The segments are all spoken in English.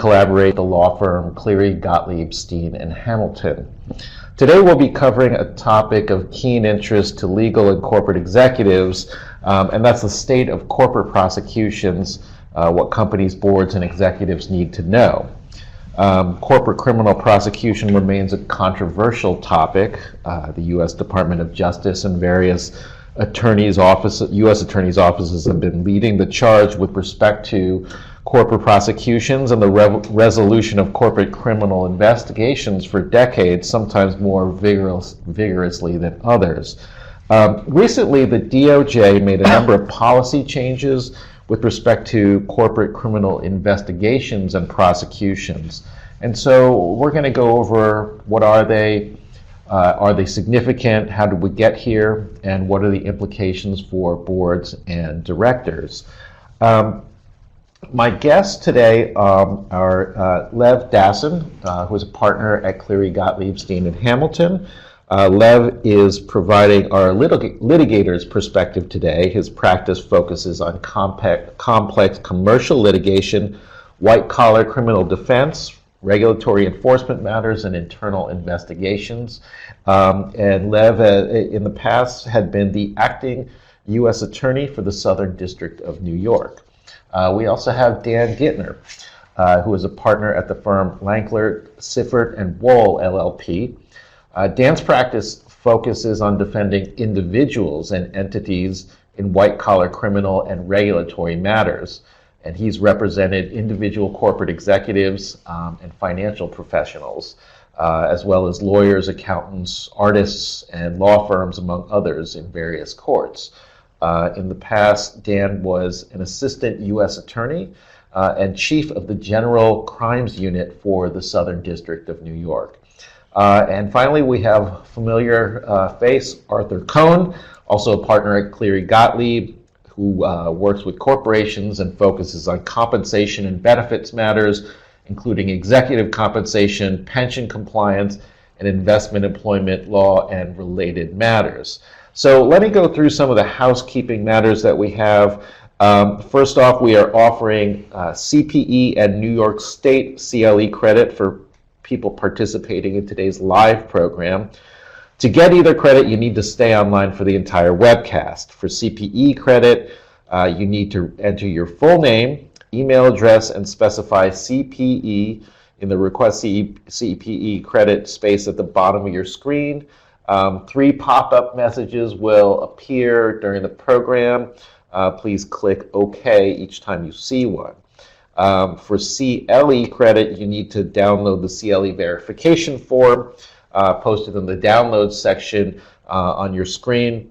collaborate with the law firm Cleary, Gottlieb, Steen, and Hamilton. Today we'll be covering a topic of keen interest to legal and corporate executives, and that's the state of corporate prosecutions, what companies, boards, and executives need to know. Corporate criminal prosecution remains a controversial topic. The U.S. Department of Justice and various U.S. attorneys' offices have been leading the charge with respect to corporate prosecutions and the resolution of corporate criminal investigations for decades, sometimes more vigorously than others. Recently, the DOJ made a number of policy changes with respect to corporate criminal investigations and prosecutions. And so we're going to go over what are they significant, how did we get here, and what are the implications for boards and directors. My guests today are Lev Dassin, who is a partner at Cleary, Gottlieb, Steen, and Hamilton. Lev is providing our litigator's perspective today. His practice focuses on complex commercial litigation, white-collar criminal defense, regulatory enforcement matters, and internal investigations. And Lev, in the past, had been the acting U.S. Attorney for the Southern District of New York. We also have Dan Gittner, who is a partner at the firm Lankler, Siffert, and Wohl, LLP. Dan's practice focuses on defending individuals and entities in white-collar criminal and regulatory matters, and he's represented individual corporate executives and financial professionals, as well as lawyers, accountants, artists, and law firms, among others, in various courts. In the past, Dan was an assistant U.S. attorney and chief of the General Crimes Unit for the Southern District of New York. And finally, we have familiar face, Arthur Cohn, also a partner at Cleary Gottlieb, who works with corporations and focuses on compensation and benefits matters, including executive compensation, pension compliance, and investment employment law and related matters. So let me go through some of the housekeeping matters that we have. First off, we are offering CPE and New York State CLE credit for people participating in today's live program. To get either credit, you need to stay online for the entire webcast. For CPE credit, you need to enter your full name, email address, and specify CPE in the request CPE credit space at the bottom of your screen. 3 pop-up messages will appear during the program. Please click OK each time you see one. For CLE credit, you need to download the CLE verification form posted in the download section on your screen.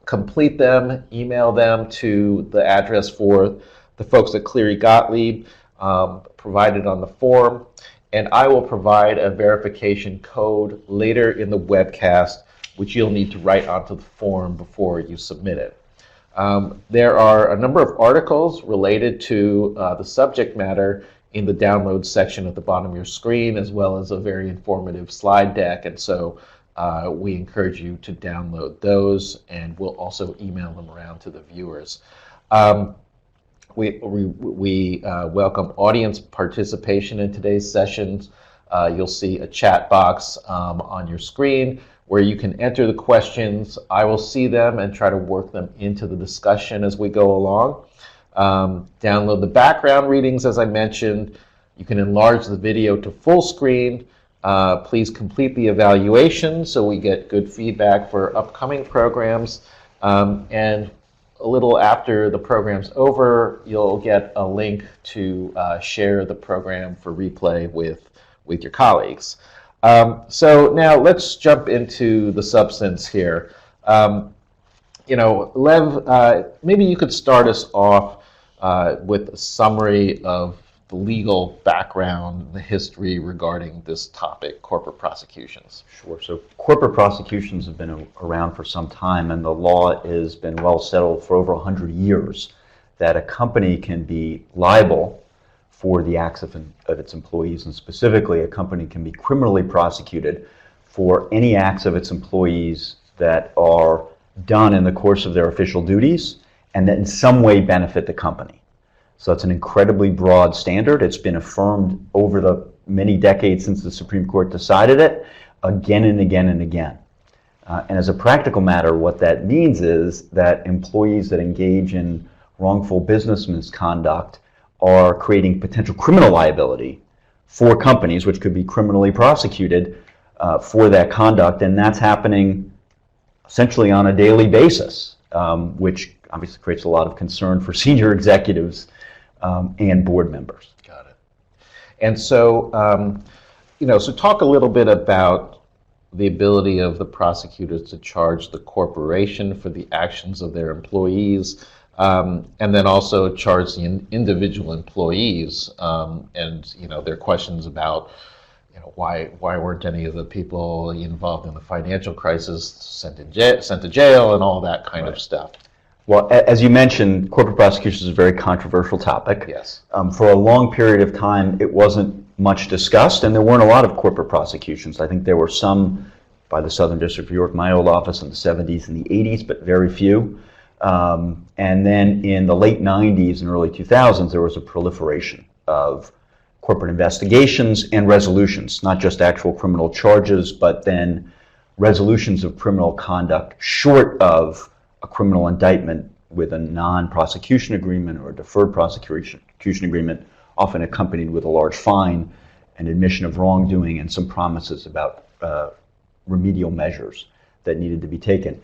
Complete them, email them to the address for the folks at Cleary Gottlieb provided on the form, and I will provide a verification code later in the webcast, which you'll need to write onto the form before you submit it. There are a number of articles related to the subject matter in the download section at the bottom of your screen, as well as a very informative slide deck, and so we encourage you to download those, and we'll also email them around to the viewers. We welcome audience participation in today's sessions. You'll see a chat box on your screen where you can enter the questions. I will see them and try to work them into the discussion as we go along. Download the background readings, as I mentioned. You can enlarge the video to full screen. Please complete the evaluation so we get good feedback for upcoming programs. And a little after the program's over, you'll get a link to share the program for replay with your colleagues. So now let's jump into the substance here. Lev, maybe you could start us off with a summary of the legal background, the history regarding this topic, corporate prosecutions. Sure. So corporate prosecutions have been around for some time, and the law has been well settled for over 100 years that a company can be liable for the acts of its employees, and specifically a company can be criminally prosecuted for any acts of its employees that are done in the course of their official duties and that in some way benefit the company. So it's an incredibly broad standard. It's been affirmed over the many decades since the Supreme Court decided it, again and again and again. And as a practical matter, what that means is that employees that engage in wrongful business misconduct are creating potential criminal liability for companies, which could be criminally prosecuted for that conduct, and that's happening essentially on a daily basis, which obviously creates a lot of concern for senior executives and board members. Got it. And so, so talk a little bit about the ability of the prosecutors to charge the corporation for the actions of their employees, and then also charge the individual employees, and their questions about why weren't any of the people involved in the financial crisis sent to jail and all that kind of stuff. Well, as you mentioned, corporate prosecution is a very controversial topic. Yes. For a long period of time, it wasn't much discussed, and there weren't a lot of corporate prosecutions. I think there were some by the Southern District of New York, my old office, in the 70s and the 80s, but very few. And then in the late 90s and early 2000s, there was a proliferation of corporate investigations and resolutions, not just actual criminal charges, but then resolutions of criminal conduct short of a criminal indictment with a non-prosecution agreement or a deferred prosecution agreement, often accompanied with a large fine, an admission of wrongdoing, and some promises about remedial measures that needed to be taken.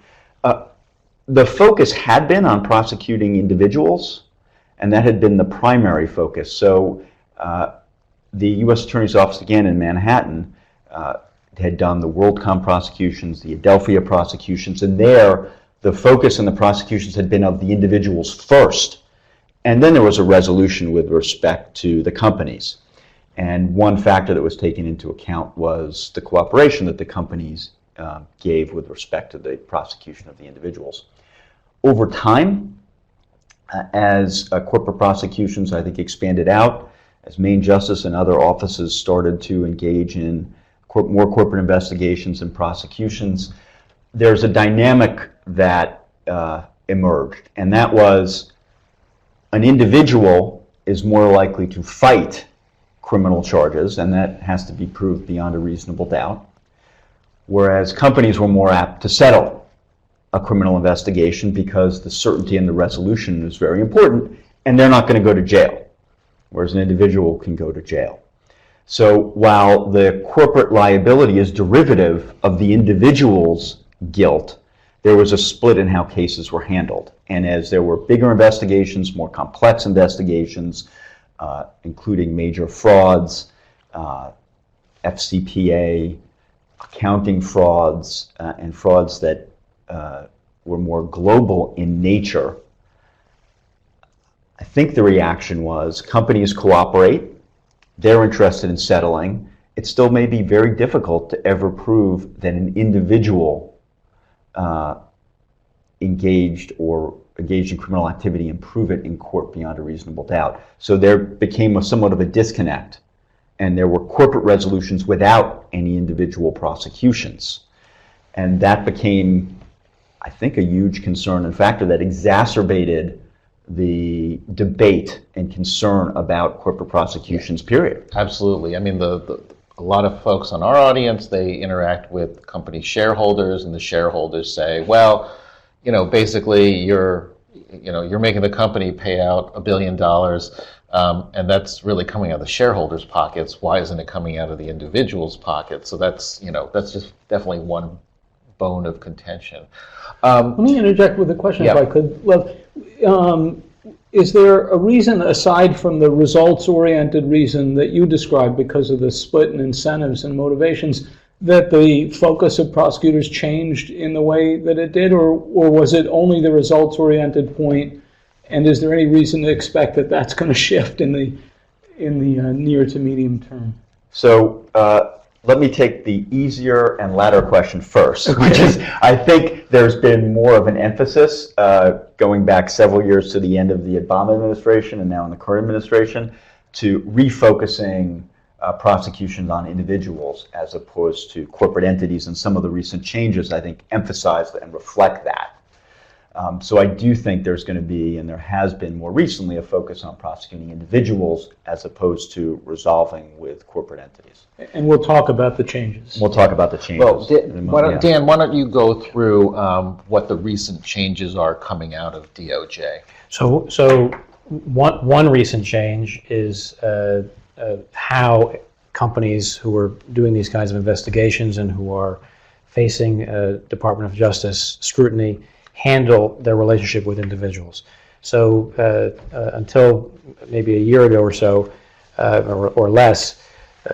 The focus had been on prosecuting individuals, and that had been the primary focus. So the U.S. Attorney's Office, again in Manhattan, had done the WorldCom prosecutions, the Adelphia prosecutions, and there the focus in the prosecutions had been of the individuals first. And then there was a resolution with respect to the companies. And one factor that was taken into account was the cooperation that the companies gave with respect to the prosecution of the individuals. Over time, as corporate prosecutions, I think, expanded out, as Main Justice and other offices started to engage in more corporate investigations and prosecutions, there's a dynamic that emerged, and that was an individual is more likely to fight criminal charges, and that has to be proved beyond a reasonable doubt, whereas companies were more apt to settle a criminal investigation because the certainty in the resolution is very important, and they're not going to go to jail, whereas an individual can go to jail. So while the corporate liability is derivative of the individual's guilt, there was a split in how cases were handled. And as there were bigger investigations, more complex investigations, including major frauds, FCPA, accounting frauds, and frauds that were more global in nature, I think the reaction was companies cooperate, they're interested in settling. It still may be very difficult to ever prove that an individual engaged in criminal activity and prove it in court beyond a reasonable doubt. So there became somewhat of a disconnect, and there were corporate resolutions without any individual prosecutions. And that became, I think, a huge concern and factor that exacerbated the debate and concern about corporate prosecutions, period. Absolutely. I mean, a lot of folks on our audience, they interact with company shareholders, and the shareholders say, well, basically you're making the company pay out $1 billion, and that's really coming out of the shareholders' pockets. Why isn't it coming out of the individual's pockets? So that's just definitely one bone of contention. Let me interject with a question, Yeah. if I could. Well, is there a reason, aside from the results-oriented reason that you described because of the split in incentives and motivations, that the focus of prosecutors changed in the way that it did, or was it only the results-oriented point? And is there any reason to expect that that's going to shift in the near to medium term? So let me take the easier and latter question first, which is, I think there's been more of an emphasis going back several years to the end of the Obama administration and now in the current administration to refocusing prosecutions on individuals as opposed to corporate entities, and some of the recent changes, I think, emphasize and reflect that. So I do think there's going to be, and there has been more recently, a focus on prosecuting individuals as opposed to resolving with corporate entities. And we'll talk about the changes. We'll talk about the changes. Well, in a moment, yeah. Dan, why don't you go through what the recent changes are coming out of DOJ? So one recent change is how companies who are doing these kinds of investigations and who are facing Department of Justice scrutiny handle their relationship with individuals. So until maybe a year ago or so, or less,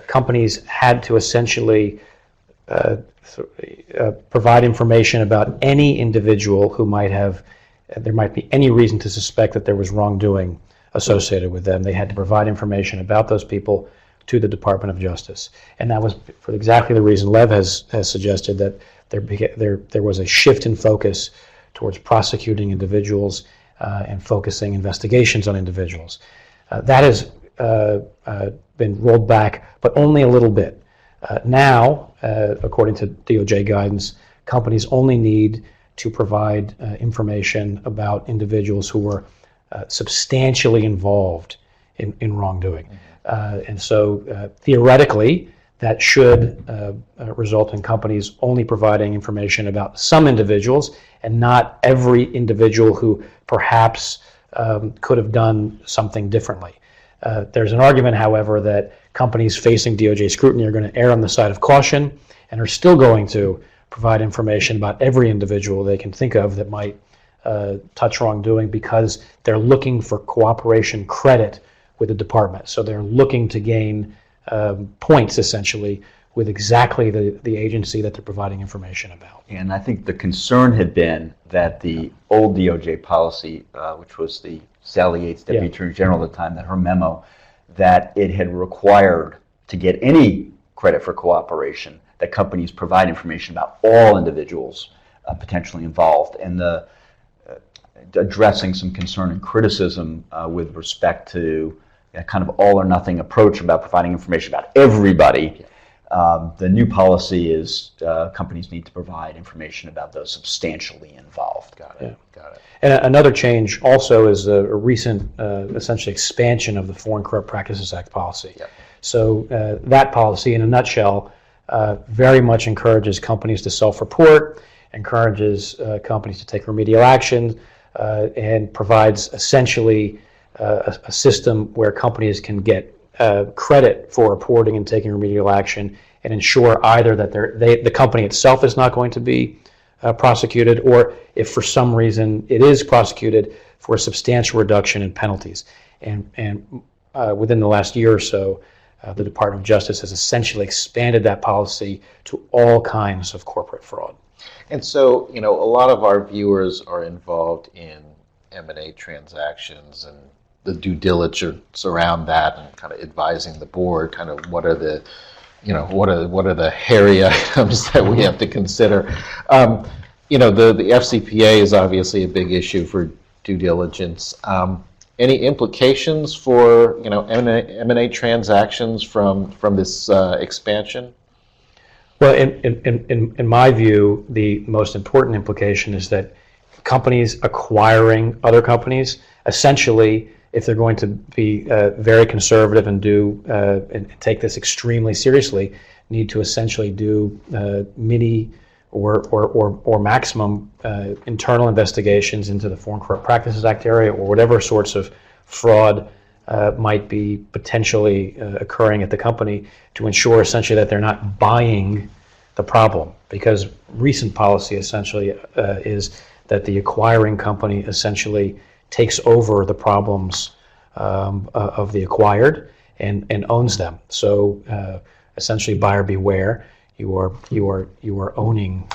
companies had to essentially provide information about any individual who there might be any reason to suspect that there was wrongdoing associated with them. They had to provide information about those people to the Department of Justice. And that was for exactly the reason Lev has suggested, that there was a shift in focus towards prosecuting individuals and focusing investigations on individuals. That has been rolled back, but only a little bit. Now, according to DOJ guidance, companies only need to provide information about individuals who were substantially involved in wrongdoing. And so theoretically, that should result in companies only providing information about some individuals and not every individual who perhaps could have done something differently. There's an argument, however, that companies facing DOJ scrutiny are going to err on the side of caution and are still going to provide information about every individual they can think of that might touch wrongdoing, because they're looking for cooperation credit with the department. So they're looking to gain points, essentially, with exactly the agency that they're providing information about. And I think the concern had been that the old DOJ policy, which was the Sally Yates, Deputy Attorney General at the time, that her memo, that it had required to get any credit for cooperation that companies provide information about all individuals potentially involved, and addressing some concern and criticism with respect to a kind of all or nothing approach about providing information about everybody. The new policy is companies need to provide information about those substantially involved. Got it. Got it. And another change also is a recent, essentially, expansion of the Foreign Corrupt Practices Act policy. Yep. So that policy, in a nutshell, very much encourages companies to self-report, encourages companies to take remedial action, and provides essentially a system where companies can get credit for reporting and taking remedial action, and ensure either that the company itself is not going to be prosecuted, or if for some reason it is prosecuted, for a substantial reduction in penalties. And within the last year or so, the Department of Justice has essentially expanded that policy to all kinds of corporate fraud. And so, a lot of our viewers are involved in M&A transactions and the due diligence around that, and kind of advising the board, kind of what are the hairy items that we have to consider. The FCPA is obviously a big issue for due diligence. Any implications for M&A transactions from this expansion? Well, in my view, the most important implication is that companies acquiring other companies, essentially, if they're going to be very conservative and and take this extremely seriously, need to essentially do mini or maximum internal investigations into the Foreign Corrupt Practices Act area, or whatever sorts of fraud might be potentially occurring at the company, to ensure essentially that they're not buying the problem. Because recent policy essentially is that the acquiring company essentially takes over the problems of the acquired and owns them. So essentially, buyer beware. You are owning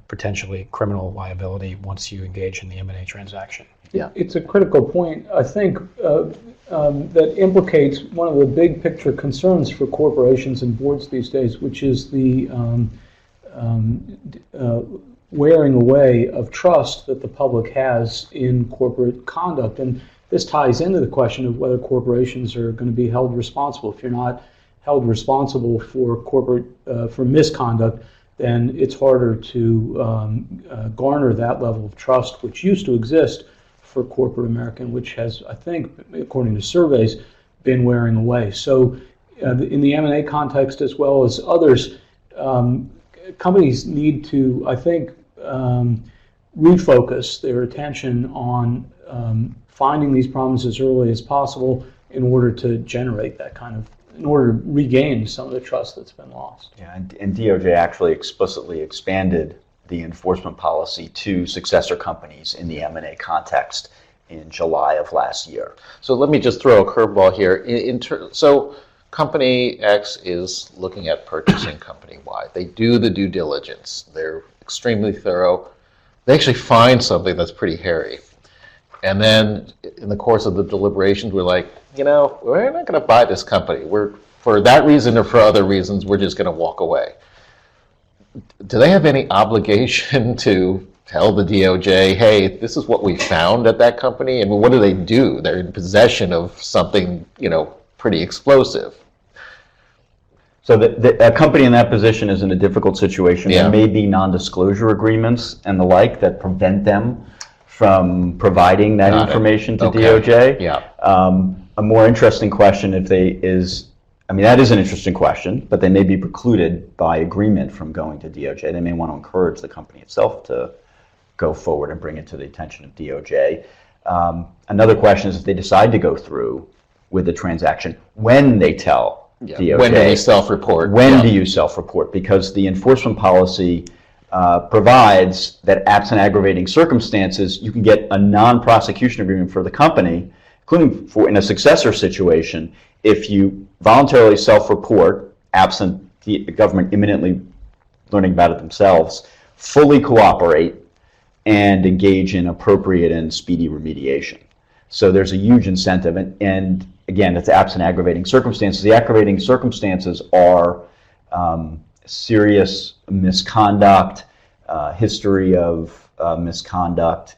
potentially criminal liability once you engage in the M&A transaction. Yeah, it's a critical point, I think, that implicates one of the big picture concerns for corporations and boards these days, which is the wearing away of trust that the public has in corporate conduct. And this ties into the question of whether corporations are going to be held responsible. If you're not held responsible for corporate for misconduct, then it's harder to garner that level of trust which used to exist for corporate America, which has, I think, according to surveys, been wearing away. So in the M&A context as well as others, companies need to, I think, refocus their attention on finding these problems as early as possible in order to generate that kind of, in order to regain some of the trust that's been lost. Yeah, and DOJ actually explicitly expanded the enforcement policy to successor companies in the M&A context in July of last year. So let me just throw a curveball here. So company X is looking at purchasing company Y. They do the due diligence. They're extremely thorough. They actually find something that's pretty hairy. And then in the course of the deliberations, we're like, we're not going to buy this company. For that reason or for other reasons, we're just going to walk away. Do they have any obligation to tell the DOJ, hey, this is what we found at that company? I mean, what do? They're in possession of something, pretty explosive. So a company in that position is in a difficult situation. Yeah. There may be non-disclosure agreements and the like that prevent them from providing that information to DOJ. Yeah. A more interesting question that is an interesting question, but they may be precluded by agreement from going to DOJ. They may want to encourage the company itself to go forward and bring it to the attention of DOJ. Another question is if they decide to go through with the transaction, when they tell DOJ. When do they self-report? When do you self-report? Because the enforcement policy provides that absent aggravating circumstances, you can get a non-prosecution agreement for the company, including in a successor situation, if you voluntarily self-report, absent the government imminently learning about it themselves, fully cooperate, and engage in appropriate and speedy remediation. So there's a huge incentive, and again, it's absent aggravating circumstances. The aggravating circumstances are serious misconduct, history of misconduct,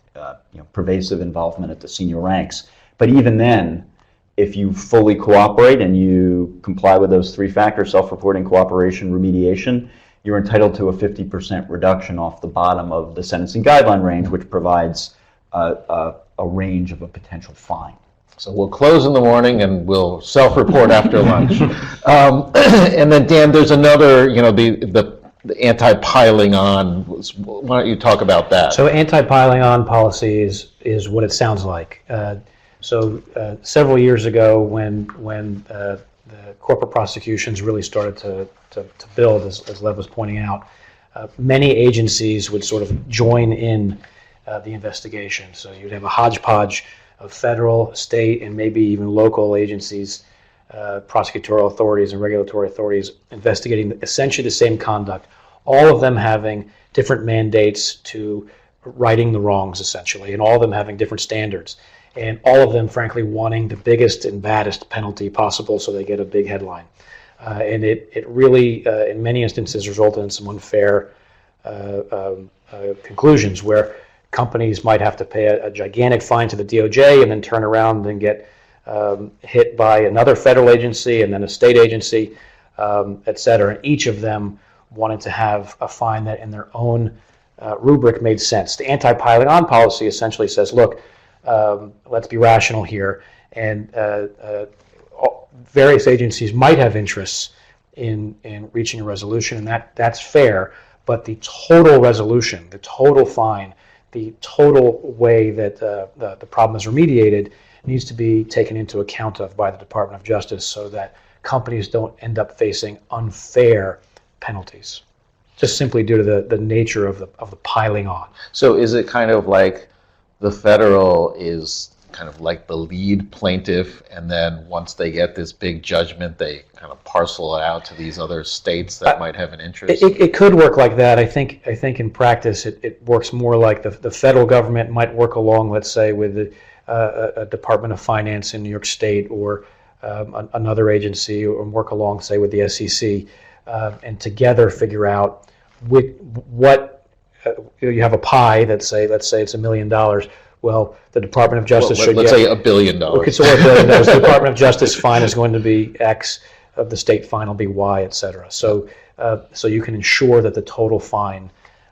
pervasive involvement at the senior ranks. But even then, if you fully cooperate and you comply with those three factors, self-reporting, cooperation, remediation, you're entitled to a 50% reduction off the bottom of the sentencing guideline range, which provides a range of a potential fine. So we'll close in the morning and we'll self-report after lunch. And then, Dan, there's another, the anti-piling on. Why don't you talk about that? So anti-piling on policy is what it sounds like. Several years ago, when the corporate prosecutions really started to build, as Lev was pointing out, many agencies would sort of join in the investigation. So you'd have a hodgepodge of federal, state, and maybe even local agencies, prosecutorial authorities and regulatory authorities investigating essentially the same conduct, all of them having different mandates to righting the wrongs, essentially, and all of them having different standards, and all of them, frankly, wanting the biggest and baddest penalty possible so they get a big headline. And it really, in many instances, resulted in some unfair conclusions where companies might have to pay a gigantic fine to the DOJ and then turn around and get hit by another federal agency and then a state agency, et cetera. And each of them wanted to have a fine that in their own rubric made sense. The anti-piling on policy essentially says, look, let's be rational here. And various agencies might have interests in reaching a resolution, and that's fair. But the total resolution, the total fine, the total way that the problem is remediated needs to be taken into account of by the Department of Justice so that companies don't end up facing unfair penalties, just simply due to the nature of the piling on. So is it kind of like the federal is kind of like the lead plaintiff, and then once they get this big judgment, they kind of parcel it out to these other states that might have an interest? It could work like that. I think in practice it works more like the federal government might work along, let's say, with a Department of Finance in New York State or another agency, or work along, say, with the SEC, and together figure out what you have a pie that let's say it's $1 million. Well, the Department of Justice should let's say $1 billion. Okay, so $1 billion. The Department of Justice fine is going to be X, of the state fine will be Y, et cetera. So so you can ensure that the total fine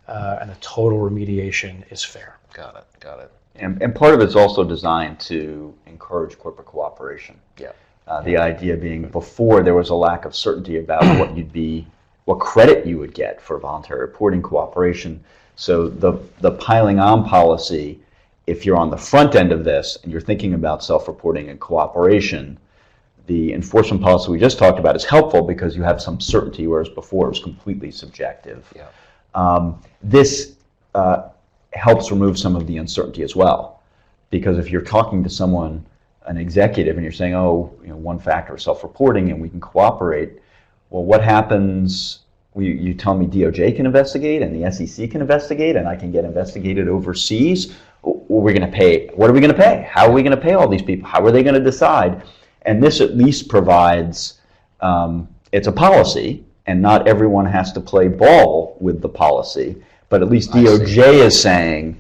and the total remediation is fair. Got it. Got it. And part of it's also designed to encourage corporate cooperation. Yeah. The idea being before there was a lack of certainty about what credit you would get for voluntary reporting cooperation. So the piling on policy, if you're on the front end of this and you're thinking about self-reporting and cooperation, the enforcement policy we just talked about is helpful because you have some certainty, whereas before it was completely subjective. Yeah. This helps remove some of the uncertainty as well, because if you're talking to someone, an executive, and you're saying, oh, one factor is self-reporting and we can cooperate, well, what happens? You tell me DOJ can investigate and the SEC can investigate and I can get investigated overseas. We're going to pay. What are we going to pay? How are we going to pay all these people? How are they going to decide? And this at least provides, it's a policy, and not everyone has to play ball with the policy, but at least DOJ is saying,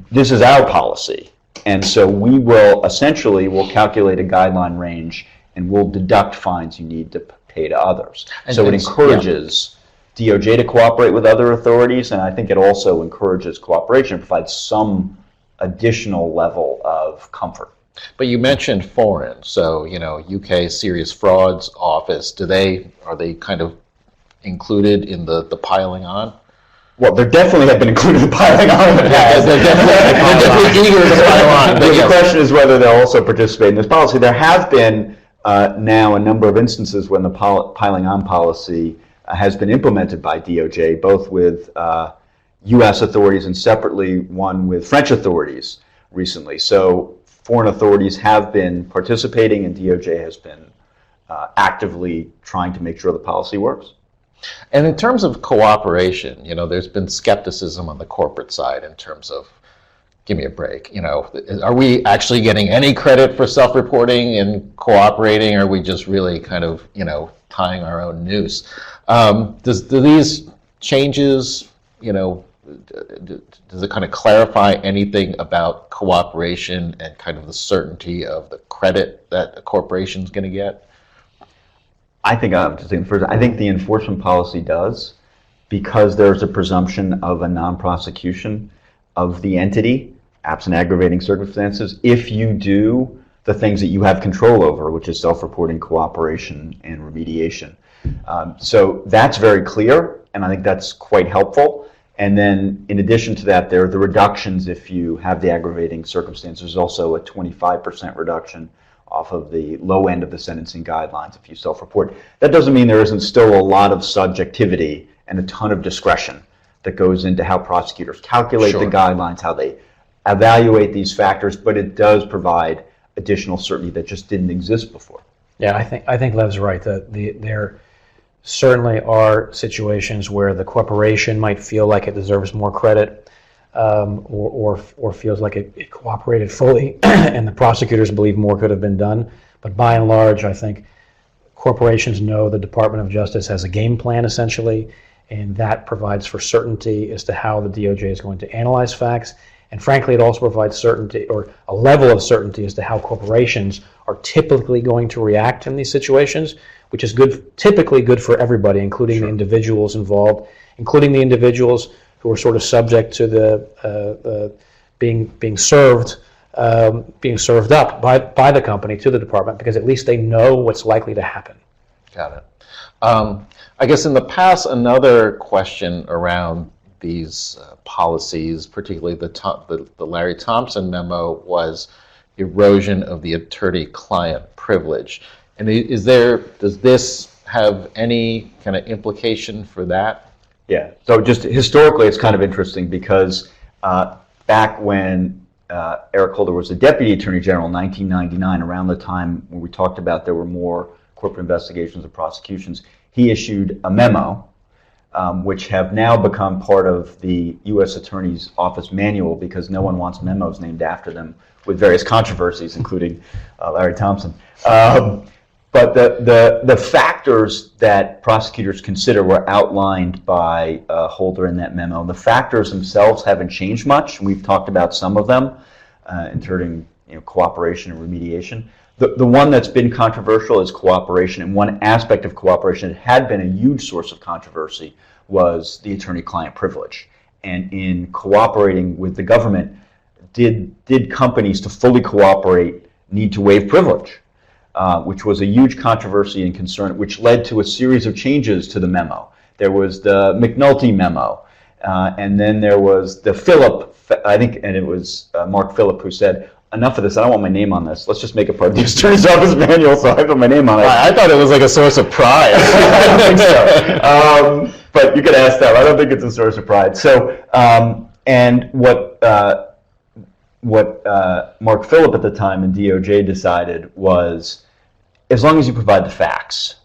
this is our policy. And so we will essentially, we'll calculate a guideline range and we'll deduct fines you need to pay to others. So it encourages DOJ to cooperate with other authorities, and I think it also encourages cooperation, provides some additional level of comfort. But you mentioned foreign, so UK Serious Frauds Office. Are they kind of included in the piling on? Well, there definitely have been included in the piling on. They're definitely eager to pile on. But the question is whether they'll also participate in this policy. There have been now a number of instances when the piling on policy has been implemented by DOJ, both with U.S. authorities and separately one with French authorities recently. So foreign authorities have been participating and DOJ has been actively trying to make sure the policy works. And in terms of cooperation, there's been skepticism on the corporate side in terms of, give me a break, are we actually getting any credit for self-reporting and cooperating, or are we just really kind of, tying our own noose? Do these changes, does it kind of clarify anything about cooperation and kind of the certainty of the credit that a corporation's going to get? I think I think the enforcement policy does, because there's a presumption of a non-prosecution of the entity, absent aggravating circumstances, if you do the things that you have control over, which is self-reporting, cooperation, and remediation. So that's very clear, and I think that's quite helpful. And then in addition to that, there are the reductions if you have the aggravating circumstances. There's also a 25% reduction off of the low end of the sentencing guidelines if you self-report. That doesn't mean there isn't still a lot of subjectivity and a ton of discretion that goes into how prosecutors calculate the guidelines, how they evaluate these factors, but it does provide additional certainty that just didn't exist before. Yeah, I think Lev's right. There certainly are situations where the corporation might feel like it deserves more credit, or feels like it cooperated fully, and the prosecutors believe more could have been done. But by and large, I think corporations know the Department of Justice has a game plan, essentially, and that provides for certainty as to how the DOJ is going to analyze facts. And frankly, it also provides certainty, or a level of certainty, as to how corporations are typically going to react in these situations, which is typically good for everybody, including the individuals involved, including the individuals who are sort of subject to the being served up by the company to the department, because at least they know what's likely to happen. Got it. I guess in the past, another question around these policies, particularly the Larry Thompson memo, was erosion of the attorney-client privilege. And does this have any kind of implication for that? Yeah. So just historically, it's kind of interesting because back when Eric Holder was the Deputy Attorney General in 1999, around the time when we talked about there were more corporate investigations and prosecutions, he issued a memo, which have now become part of the U.S. Attorney's Office manual, because no one wants memos named after them with various controversies, including Larry Thompson. But the factors that prosecutors consider were outlined by Holder in that memo. The factors themselves haven't changed much. We've talked about some of them, including cooperation and remediation. The one that's been controversial is cooperation, and one aspect of cooperation that had been a huge source of controversy was the attorney-client privilege. And in cooperating with the government, did companies to fully cooperate need to waive privilege? Which was a huge controversy and concern, which led to a series of changes to the memo. There was the McNulty memo, and then there was the Phillip, I think, and it was Mark Phillip who said, enough of this, I don't want my name on this. Let's just make it part of the Attorney's Office manual so I put my name on it. I thought it was like a source of pride. I don't think so. But you could ask them. I don't think it's a source of pride. So, and what Mark Phillip at the time and DOJ decided was, as long as you provide the facts,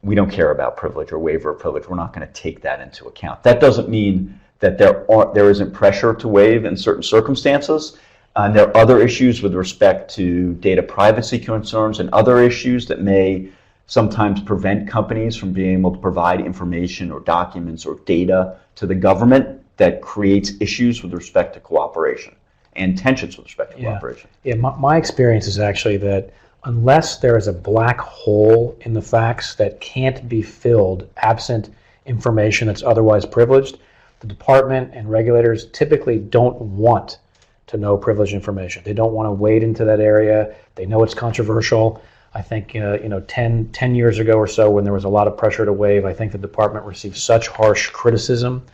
we don't care about privilege or waiver of privilege. We're not going to take that into account. That doesn't mean that there isn't pressure to waive in certain circumstances. And there are other issues with respect to data privacy concerns and other issues that may sometimes prevent companies from being able to provide information or documents or data to the government that creates issues with respect to cooperation and tensions with respect to cooperation. Yeah, my experience is actually that unless there is a black hole in the facts that can't be filled absent information that's otherwise privileged, the department and regulators typically don't want to know privileged information. They don't want to wade into that area. They know it's controversial. I think 10 years ago or so, when there was a lot of pressure to waive, I think the department received such harsh criticism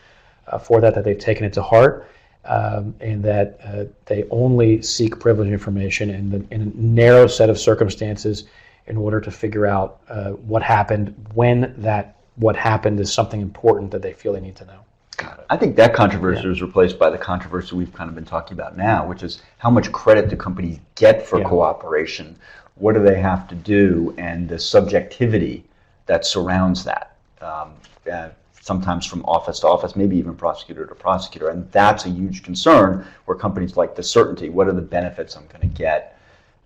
for that they've taken it to heart, and that they only seek privileged information in a narrow set of circumstances in order to figure out what happened when what happened is something important that they feel they need to know. I think that controversy was replaced by the controversy we've kind of been talking about now, which is how much credit do companies get for cooperation? What do they have to do? And the subjectivity that surrounds that, sometimes from office to office, maybe even prosecutor to prosecutor. And that's a huge concern where companies like the certainty. What are the benefits I'm going to get?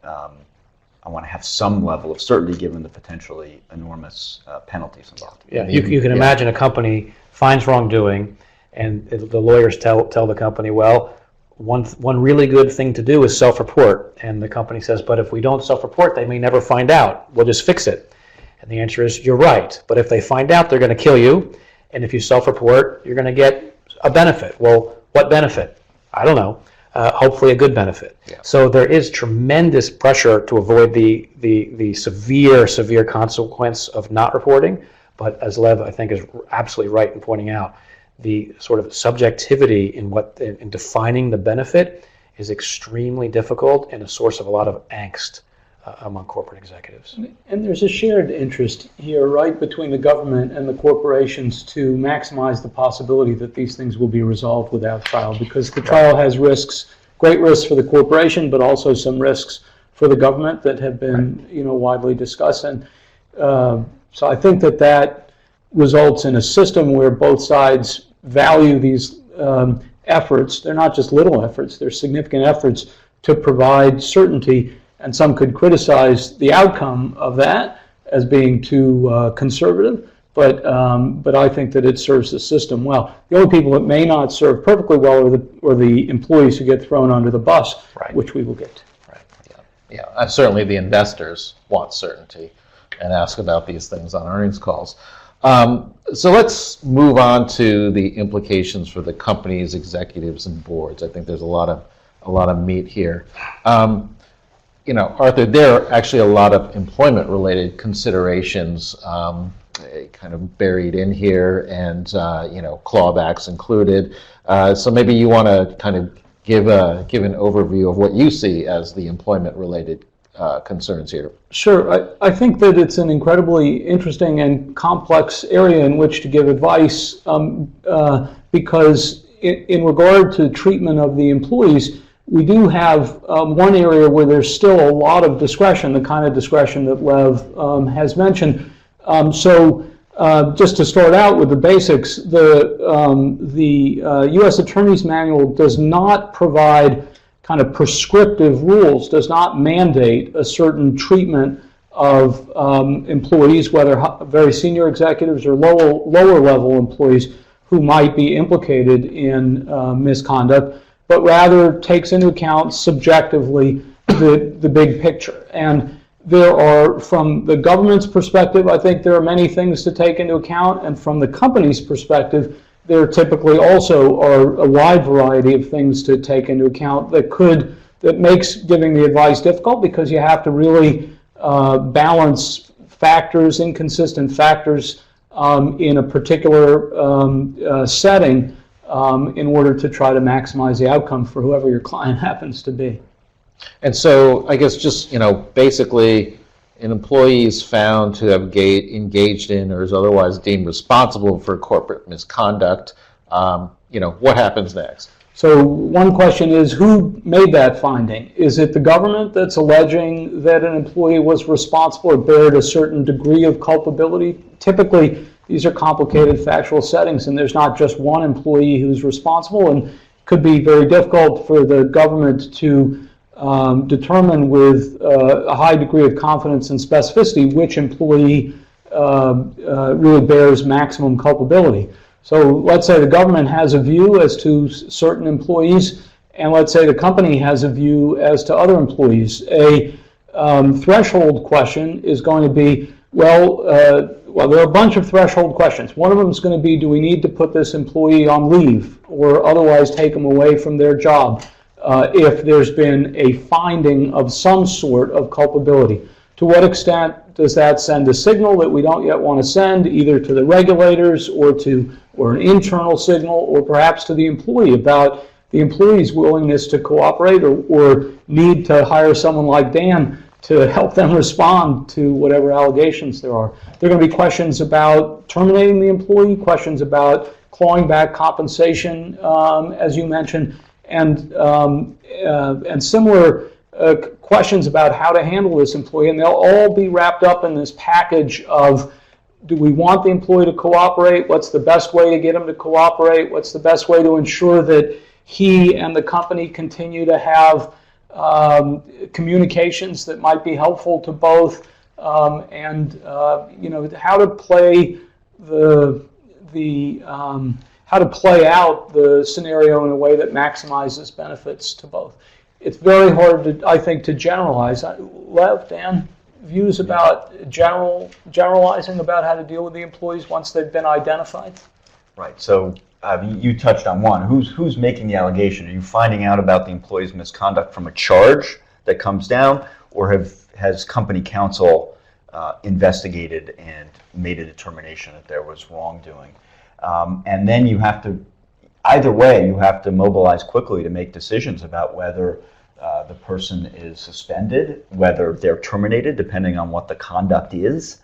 I want to have some level of certainty given the potentially enormous penalties involved. Yeah, you can imagine a company finds wrongdoing, and the lawyers tell the company, well, one really good thing to do is self-report. And the company says, but if we don't self-report, they may never find out. We'll just fix it. And the answer is, you're right. But if they find out, they're going to kill you. And if you self-report, you're going to get a benefit. Well, what benefit? I don't know. Hopefully a good benefit. Yeah. So there is tremendous pressure to avoid the severe consequence of not reporting. But as Lev, I think, is absolutely right in pointing out, the sort of subjectivity in defining the benefit is extremely difficult and a source of a lot of angst among corporate executives. And there's a shared interest here, right, between the government and the corporations to maximize the possibility that these things will be resolved without trial, because the trial has risks, great risks for the corporation, but also some risks for the government that have been, widely discussed. And so I think that results in a system where both sides value these efforts. They're not just little efforts, they're significant efforts to provide certainty. And some could criticize the outcome of that as being too conservative, but I think that it serves the system well. The only people it may not serve perfectly well are the employees who get thrown under the bus, which we will get to. Right. Yeah. Certainly the investors want certainty and ask about these things on earnings calls. So let's move on to the implications for the company's executives and boards. I think there's a lot of meat here. Arthur, there are actually a lot of employment-related considerations kind of buried in here, and clawbacks included. So maybe you want to kind of give an overview of what you see as the employment-related concerns here. Sure. I think that it's an incredibly interesting and complex area in which to give advice because in regard to treatment of the employees, we do have one area where there's still a lot of discretion, the kind of discretion that Lev has mentioned. So just to start out with the basics, the U.S. Attorney's Manual does not provide kind of prescriptive rules, does not mandate a certain treatment of employees, whether very senior executives or lower level employees who might be implicated in misconduct. but rather takes into account subjectively the big picture. And there are, from the government's perspective, I think there are many things to take into account, and from the company's perspective, there typically also are a wide variety of things to take into account that makes giving the advice difficult, because you have to really balance factors, inconsistent factors in a particular setting in order to try to maximize the outcome for whoever your client happens to be. And so I guess just, basically an employee is found to have engaged in or is otherwise deemed responsible for corporate misconduct. What happens next? So one question is, who made that finding? Is it the government that's alleging that an employee was responsible or bared a certain degree of culpability? Typically, these are complicated factual settings, and there's not just one employee who's responsible, and it could be very difficult for the government to determine with a high degree of confidence and specificity which employee really bears maximum culpability. So let's say the government has a view as to certain employees, and let's say the company has a view as to other employees. A threshold question is going to be, well, there are a bunch of threshold questions. One of them is going to be, do we need to put this employee on leave or otherwise take them away from their job if there's been a finding of some sort of culpability? To what extent does that send a signal that we don't yet want to send, either to the regulators or an internal signal, or perhaps to the employee about the employee's willingness to cooperate or need to hire someone like Dan to help them respond to whatever allegations there are. There are going to be questions about terminating the employee, questions about clawing back compensation, as you mentioned, and similar questions about how to handle this employee, and they'll all be wrapped up in this package of, do we want the employee to cooperate? What's the best way to get him to cooperate? What's the best way to ensure that he and the company continue to have communications that might be helpful to both, and how to play how to play out the scenario in a way that maximizes benefits to both. It's very hard, I think, to generalize. Lev, Dan, views about generalizing about how to deal with the employees once they've been identified? Right. So you touched on one. Who's making the allegation? Are you finding out about the employee's misconduct from a charge that comes down, or has company counsel investigated and made a determination that there was wrongdoing? And then you have to, either way, you have to mobilize quickly to make decisions about whether the person is suspended, whether they're terminated, depending on what the conduct is.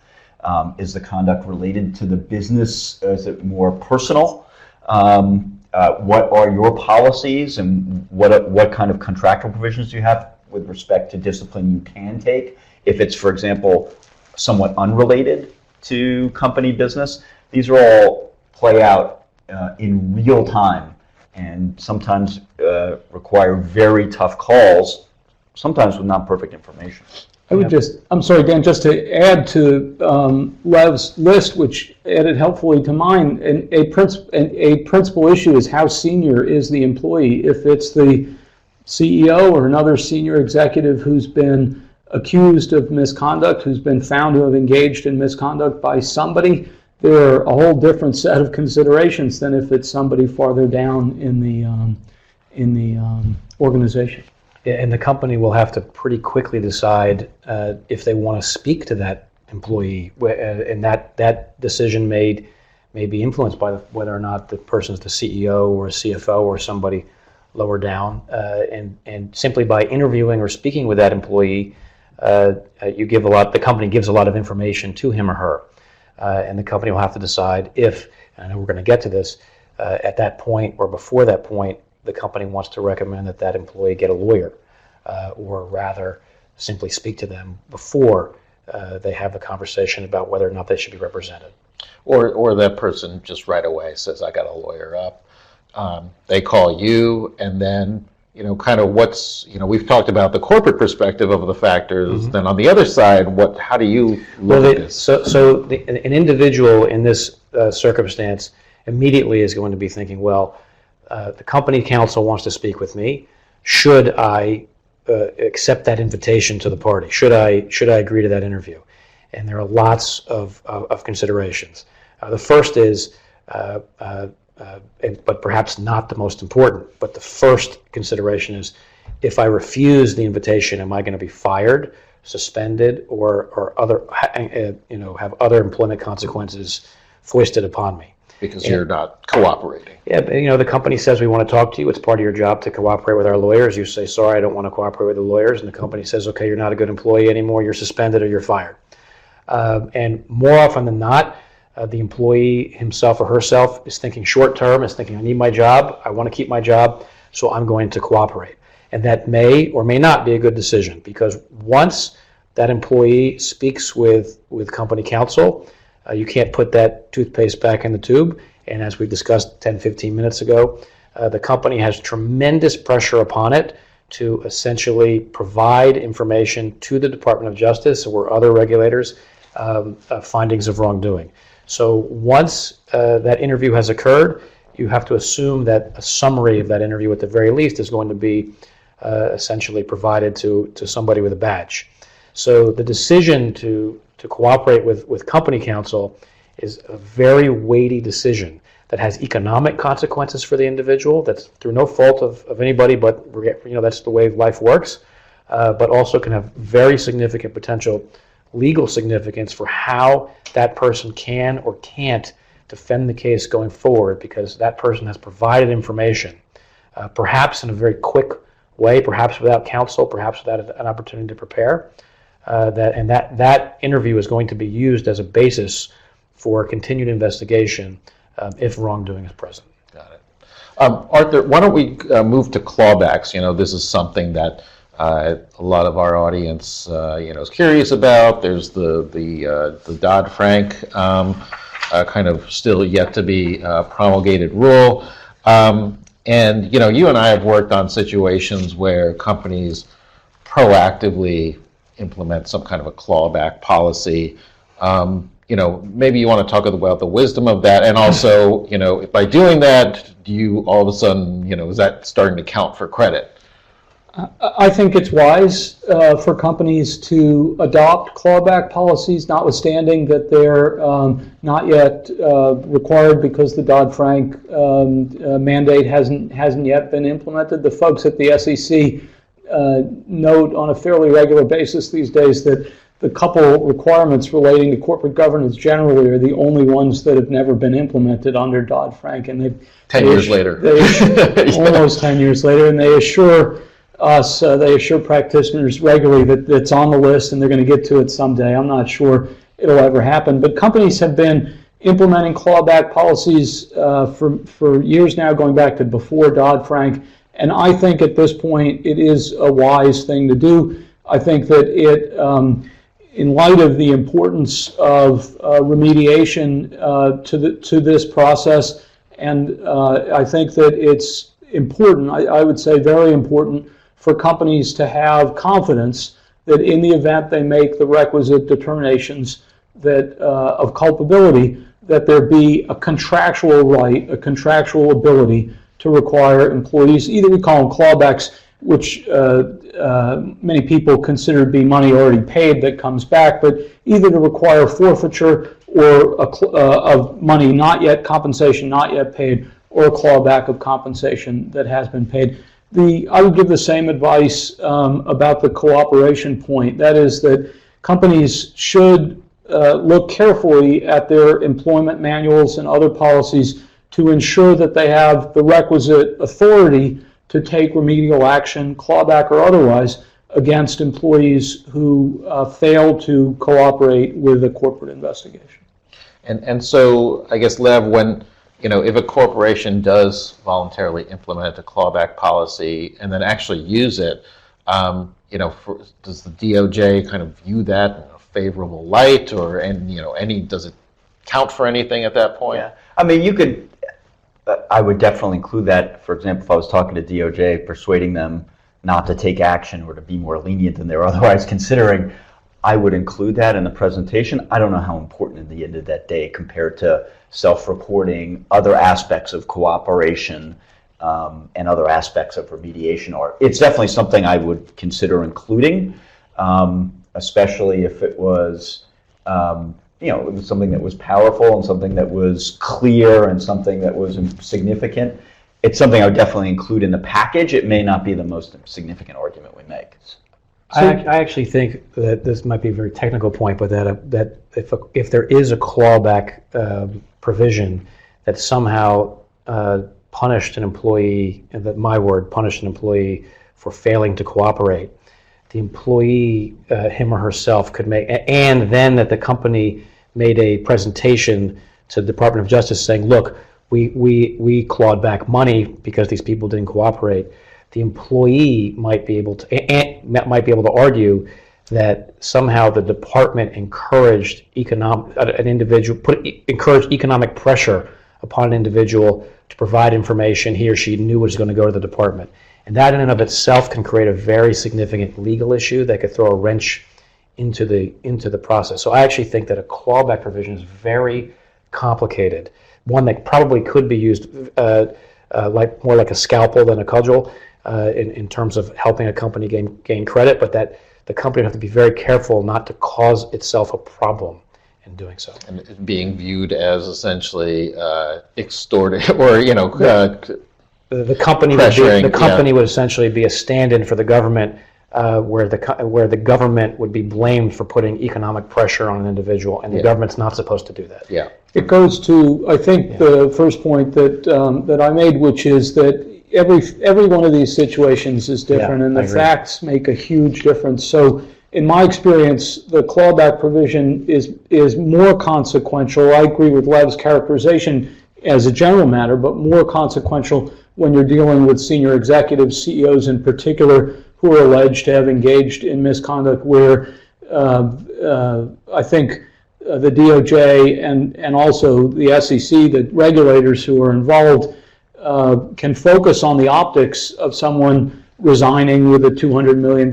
Is the conduct related to the business? Is it more personal? What are your policies, and what kind of contractual provisions do you have with respect to discipline you can take? If it's, for example, somewhat unrelated to company business, these are all play out in real time, and sometimes require very tough calls, sometimes with not perfect information. I would I'm sorry, Dan, just to add to Lev's list, which added helpfully to mine, a principal issue is how senior is the employee. If it's the CEO or another senior executive who's been accused of misconduct, who's been found to have engaged in misconduct by somebody, there are a whole different set of considerations than if it's somebody farther down in the organization. Yeah, and the company will have to pretty quickly decide if they want to speak to that employee, and that decision may be influenced by whether or not the person's the CEO or a CFO or somebody lower down. And simply by interviewing or speaking with that employee, the company gives a lot of information to him or her. And the company will have to decide if, and I know we're going to get to this, at that point or before that point, the company wants to recommend that employee get a lawyer, or rather simply speak to them before they have a conversation about whether or not they should be represented. Or that person just right away says, I got a lawyer up. They call you, and then kind of we've talked about the corporate perspective of the factors. Mm-hmm. Then on the other side, how do you look at this? So an individual in this circumstance immediately is going to be thinking, well, the company counsel wants to speak with me. Should I accept that invitation to the party? Should I agree to that interview? And there are lots of considerations. The first is, but perhaps not the most important, but the first consideration is, if I refuse the invitation, am I going to be fired, suspended, or other, have other employment consequences foisted upon me? Because you're not cooperating. Yeah, but, the company says we want to talk to you. It's part of your job to cooperate with our lawyers. You say, sorry, I don't want to cooperate with the lawyers. And the company says, okay, you're not a good employee anymore. You're suspended or you're fired. And more often than not, the employee himself or herself is thinking short term, is thinking, I need my job. I want to keep my job, so I'm going to cooperate. And that may or may not be a good decision, because once that employee speaks with company counsel, you can't put that toothpaste back in the tube. And as we discussed 10, 15 minutes ago, the company has tremendous pressure upon it to essentially provide information to the Department of Justice or other regulators, findings of wrongdoing. So once that interview has occurred, you have to assume that a summary of that interview at the very least is going to be essentially provided to somebody with a badge. So the decision to cooperate with company counsel is a very weighty decision that has economic consequences for the individual. That's through no fault of anybody, but that's the way life works. But also can have very significant potential legal significance for how that person can or can't defend the case going forward, because that person has provided information, perhaps in a very quick way, perhaps without counsel, perhaps without an opportunity to prepare. That interview is going to be used as a basis for continued investigation if wrongdoing is present. Got it. Arthur, why don't we move to clawbacks? This is something that a lot of our audience, is curious about. There's the Dodd-Frank kind of still yet to be promulgated rule. And you and I have worked on situations where companies proactively implement some kind of a clawback policy. Maybe you want to talk about the wisdom of that, and also, by doing that, do you all of a sudden, is that starting to count for credit? I think it's wise for companies to adopt clawback policies, notwithstanding that they're not yet required because the Dodd-Frank mandate hasn't yet been implemented. The folks at the SEC note on a fairly regular basis these days that the couple requirements relating to corporate governance generally are the only ones that have never been implemented under Dodd-Frank, and 10 years later, almost 10 years later, and they assure us, they assure practitioners regularly that it's on the list and they're going to get to it someday. I'm not sure it'll ever happen, but companies have been implementing clawback policies for years now, going back to before Dodd-Frank, and I think at this point it is a wise thing to do. I think that it, in light of the importance of remediation to this process, and I think that it's important, I would say very important, for companies to have confidence that in the event they make the requisite determinations that of culpability, that there be a contractual right, a contractual ability to require employees, either we call them clawbacks, which many people consider to be money already paid that comes back, but either to require forfeiture or of money not yet, compensation not yet paid, or a clawback of compensation that has been paid. I would give the same advice about the cooperation point. That is that companies should look carefully at their employment manuals and other policies to ensure that they have the requisite authority to take remedial action, clawback or otherwise, against employees who fail to cooperate with a corporate investigation. And so, I guess, Lev, when if a corporation does voluntarily implement a clawback policy and then actually use it, does the DOJ kind of view that in a favorable light, or does it count for anything at that point? Yeah, I mean, you could. I would definitely include that. For example, if I was talking to DOJ, persuading them not to take action or to be more lenient than they're otherwise considering, I would include that in the presentation. I don't know how important at the end of that day compared to self-reporting, other aspects of cooperation, and other aspects of remediation are. It's definitely something I would consider including, especially if it was, it was something that was powerful and something that was clear and something that was significant. It's something I would definitely include in the package. It may not be the most significant argument we make. I actually think that this might be a very technical point, but that if there is a clawback provision that somehow punished an employee, and that my word, punished an employee for failing to cooperate, the employee, him or herself, could make, and then that the company made a presentation to the Department of Justice saying, look, we clawed back money because these people didn't cooperate. The employee might be able to argue that somehow the department encouraged encouraged economic pressure upon an individual to provide information he or she knew was going to go to the department. And that in and of itself can create a very significant legal issue that could throw a wrench into the process. So I actually think that a clawback provision is very complicated, one that probably could be used more like a scalpel than a cudgel in terms of helping a company gain credit, but that the company would have to be very careful not to cause itself a problem in doing so. And it being viewed as essentially extorted, or the company would essentially be a stand-in for the government, where the government would be blamed for putting economic pressure on an individual, and the government's not supposed to do that. Yeah. It goes to, I think, the first point that I made, which is that every one of these situations is different, and the facts make a huge difference. So in my experience, the clawback provision is more consequential. I agree with Lev's characterization as a general matter, but more consequential when you're dealing with senior executives, CEOs in particular, who are alleged to have engaged in misconduct, where I think the DOJ and also the SEC, the regulators who are involved, can focus on the optics of someone resigning with a $200 million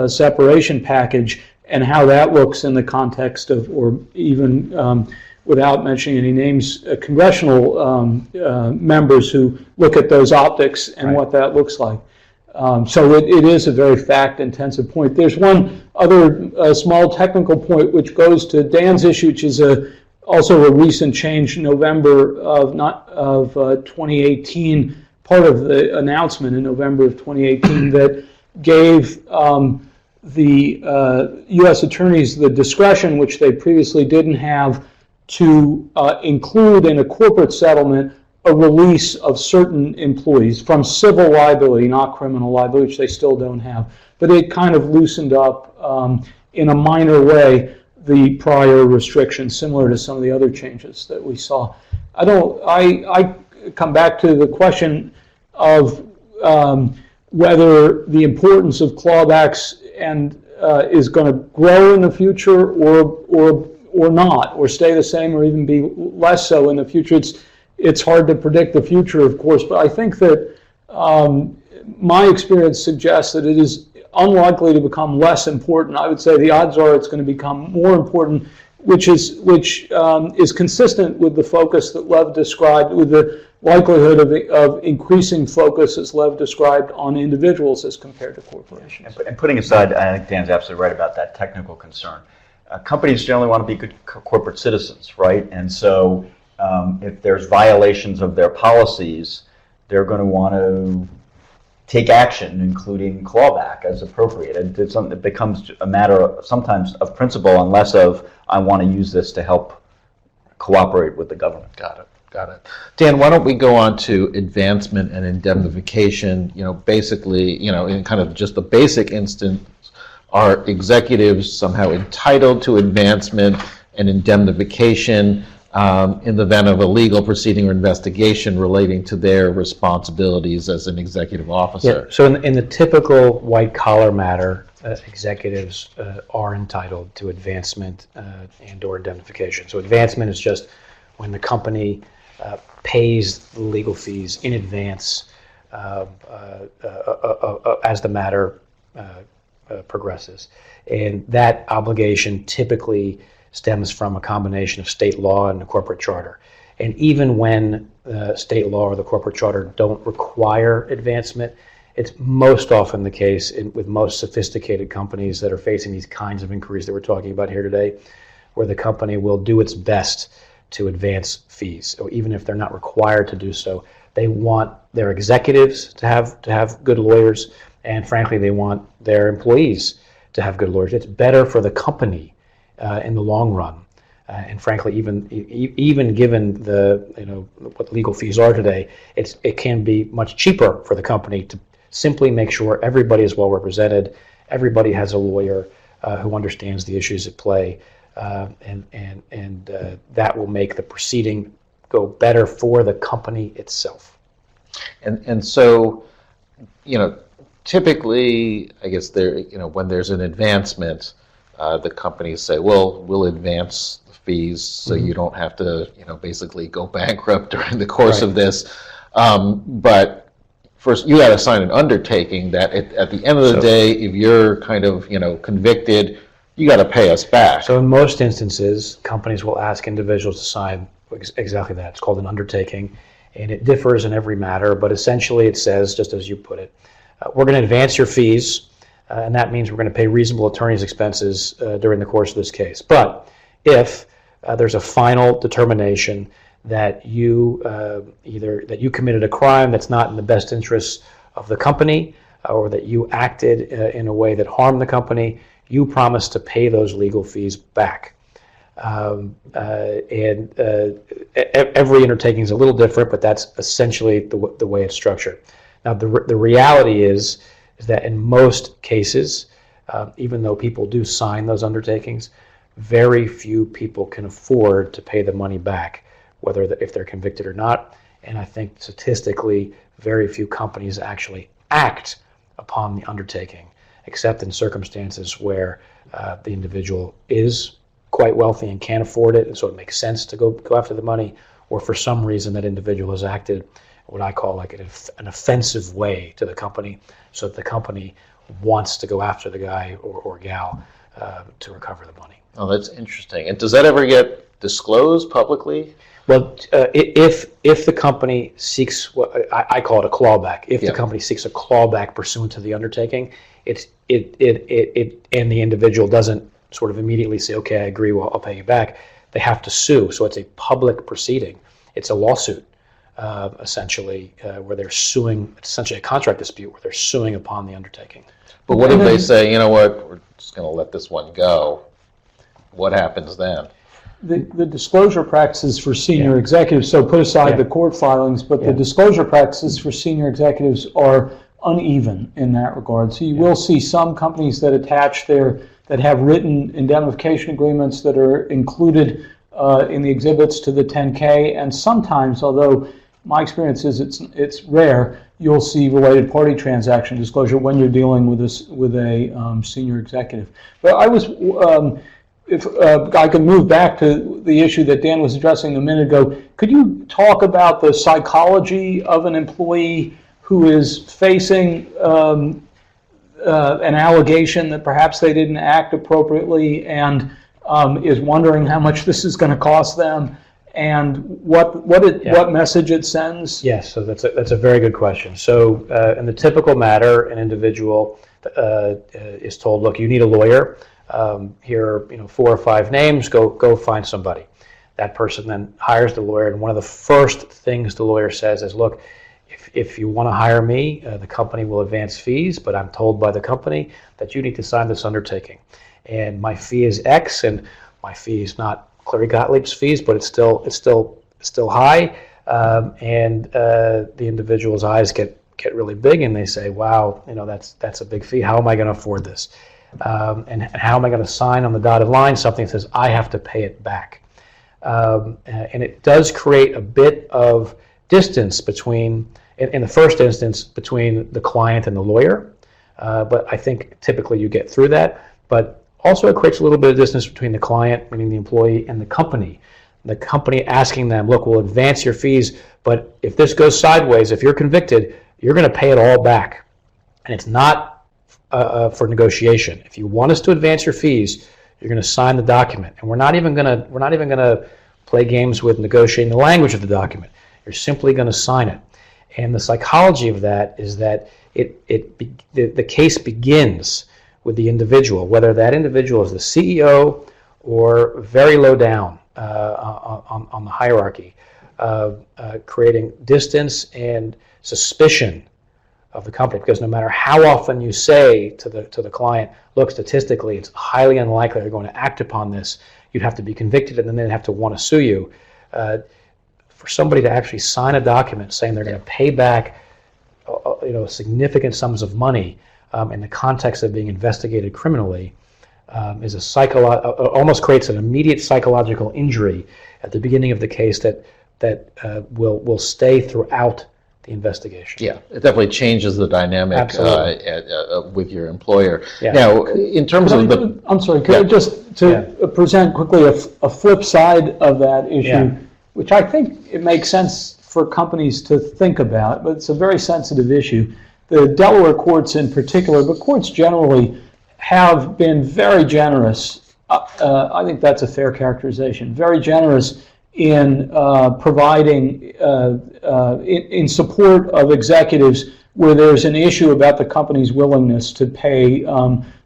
separation package and how that looks in the context of, or even without mentioning any names, congressional members who look at those optics and what that looks like. So it is a very fact-intensive point. There's one other small technical point which goes to Dan's issue, which is also a recent change in November of 2018, part of the announcement in November of 2018 that gave the U.S. attorneys the discretion, which they previously didn't have, to include in a corporate settlement a release of certain employees from civil liability, not criminal liability, which they still don't have. But it kind of loosened up in a minor way the prior restrictions, similar to some of the other changes that we saw. I come back to the question of whether the importance of clawbacks is going to grow in the future or not, or stay the same, or even be less so in the future. It's hard to predict the future, of course, but I think that my experience suggests that it is unlikely to become less important. I would say the odds are it's going to become more important, which is consistent with the focus that Lev described, with the likelihood of increasing focus, as Lev described, on individuals as compared to corporations. And putting aside, I think Dan's absolutely right about that technical concern. Companies generally want to be good corporate citizens, right? And so if there's violations of their policies, they're going to want to take action, including clawback as appropriate. And it becomes a matter sometimes of principle and less of, I want to use this to help cooperate with the government. Got it. Dan, why don't we go on to advancement and indemnification? Basically, in kind of just the basic instance, are executives somehow entitled to advancement and indemnification in the event of a legal proceeding or investigation relating to their responsibilities as an executive officer? Yeah. So in the typical white-collar matter, executives are entitled to advancement and or indemnification. So advancement is just when the company pays the legal fees in advance as the matter progresses. And that obligation typically stems from a combination of state law and a corporate charter. And even when state law or the corporate charter don't require advancement, it's most often the case with most sophisticated companies that are facing these kinds of inquiries that we're talking about here today, where the company will do its best to advance fees. So even if they're not required to do so, they want their executives to have good lawyers, and frankly, they want their employees to have good lawyers. It's better for the company in the long run. And frankly, even given what legal fees are today, it can be much cheaper for the company to simply make sure everybody is well represented, everybody has a lawyer who understands the issues at play, and that will make the proceeding go better for the company itself. And so, typically, I guess when there's an advancement, the companies say, well, we'll advance the fees so you don't have to, basically go bankrupt during the course of this. But first, you got to sign an undertaking that at the end of the day, if you're kind of, convicted, you got to pay us back. So in most instances, companies will ask individuals to sign exactly that. It's called an undertaking, and it differs in every matter, but essentially it says, just as you put it, we're going to advance your fees, and that means we're going to pay reasonable attorney's expenses during the course of this case. But if there's a final determination that you committed a crime that's not in the best interests of the company, or that you acted in a way that harmed the company, you promise to pay those legal fees back. Every undertaking is a little different, but that's essentially the way it's structured. Now, the reality is that in most cases, even though people do sign those undertakings, very few people can afford to pay the money back, if they're convicted or not. And I think statistically, very few companies actually act upon the undertaking, except in circumstances where the individual is quite wealthy and can't afford it, and so it makes sense to go after the money, or for some reason that individual has acted what I call like an offensive way to the company, so that the company wants to go after the guy or gal to recover the money. Oh, that's interesting. And does that ever get disclosed publicly? Well, if the company seeks what I call it a clawback, if the company seeks a clawback pursuant to the undertaking, and the individual doesn't sort of immediately say, okay, I agree, well, I'll pay you back, they have to sue. So it's a public proceeding. It's a lawsuit, essentially, where they're suing. It's essentially a contract dispute where they're suing upon the undertaking. But what if they say, you know what, we're just going to let this one go? What happens then? The disclosure practices for senior executives, so put aside the court filings, but the disclosure practices for senior executives are uneven in that regard. So you will see some companies that that have written indemnification agreements that are included in the exhibits to the 10K, and sometimes, although my experience is it's rare, you'll see related party transaction disclosure when you're dealing with a senior executive. But I was, if I could move back to the issue that Dan was addressing a minute ago, could you talk about the psychology of an employee who is facing an allegation that perhaps they didn't act appropriately and is wondering how much this is going to cost them, and what message it sends? Yes, so that's a very good question. So in the typical matter, an individual is told, look, you need a lawyer. Here are 4 or 5 names. Go find somebody. That person then hires the lawyer, and one of the first things the lawyer says is, look, if you want to hire me, the company will advance fees, but I'm told by the company that you need to sign this undertaking. And my fee is X, and my fee is not Clary Gottlieb's fees, but it's still high. And the individual's eyes get really big, and they say, wow, that's a big fee. How am I going to afford this? And how am I going to sign on the dotted line something that says I have to pay it back? And it does create a bit of distance between, in the first instance, between the client and the lawyer. But I think typically you get through that. But also it creates a little bit of distance between the client, meaning the employee, and the company. The company asking them, look, we'll advance your fees, but if this goes sideways, if you're convicted, you're going to pay it all back. And it's not for negotiation. If you want us to advance your fees, you're going to sign the document, and we're not even going to play games with negotiating the language of the document. You're simply going to sign it. And the psychology of that is that the case begins with the individual, whether that individual is the CEO or very low down on the hierarchy, creating distance and suspicion of the company. Because no matter how often you say to the client, look, statistically, it's highly unlikely they're going to act upon this, you'd have to be convicted and then they'd have to want to sue you. For somebody to actually sign a document saying they're going to pay back significant sums of money in the context of being investigated criminally is almost creates an immediate psychological injury at the beginning of the case that will stay throughout the investigation. Yeah, it definitely changes the dynamic with your employer. Yeah. Now, in terms of the... I'm sorry, could I just present quickly a flip side of that issue, which I think it makes sense for companies to think about, but it's a very sensitive issue. The Delaware courts in particular, but courts generally, have been very generous. I think that's a fair characterization. Very generous in providing in support of executives where there's an issue about the company's willingness to pay